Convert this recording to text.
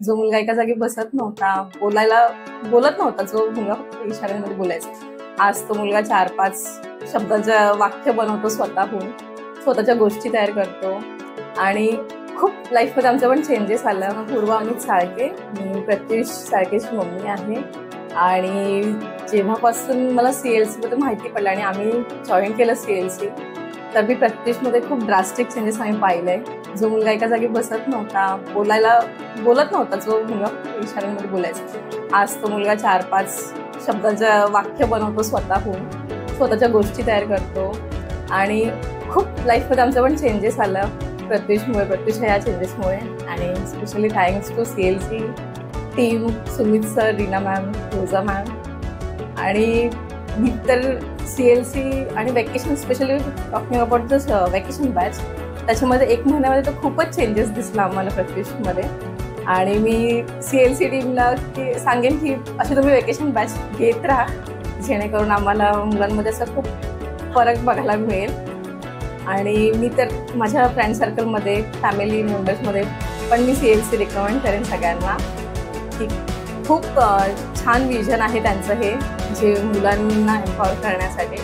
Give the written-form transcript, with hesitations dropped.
जो मुलगा एका जागी बसत नव्हता, बोलत नव्हता, जो मुलगा फक्त इशाऱ्यांमध्ये बोलायचा, आज तो मुलगा 4-5 शब्दाचं वाक्य बनवतो स्वतःहून, स्वतःच्या गोष्टी तयार करतो आणि खूप लाईफमध्ये आमच्या पण चेंजेस आलं. पूर्व अमित साळके, मी प्रत्युष साळकेची मम्मी आहे आणि जेव्हापासून मला CLCबद्दल माहिती पडलं आणि आम्ही जॉईन केलं CLC, तर मी प्रत्युषमध्ये खूप ड्रास्टिक चेंजेस आम्ही पाहिले. जो मुलगा एका जागी बसत नव्हता, बोलत नव्हता, जो मुलगा इशाऱ्यांमध्ये बोलायचा, आज तो मुलगा 4-5 शब्दाचं वाक्य बनवतो स्वतःहून, स्वतःच्या गोष्टी तयार करतो आणि खूप लाईफमध्ये आमचं पण चेंजेस आलं प्रत्युषच्या या चेंजेसमुळे. आणि specially thanks to CLC team, Sumit sir, Reena ma'am, Roja ma'am आणि मी तर CLC आणि vacation, specially talking about this vacation batch, त्याच्यामध्ये 1 महिन्यामध्ये तर खूपच चेंजेस दिसला आम्हाला प्रत्युषमध्ये. आणि मी CLC टीमला सांगेन की अशी तुम्ही वेकेशन बॅच घेत राहा, जेणेकरून आम्हाला मुलांमध्ये असं खूप फरक बघायला मिळेल. आणि मी तर माझ्या फ्रेंड सर्कलमध्ये, फॅमिली मेंबर्समध्ये पण मी CLC रिकमेंड करेन सगळ्यांना की खूप छान विजन आहे त्यांचं हे, जे मुलांना एम्पॉवर करण्यासाठी.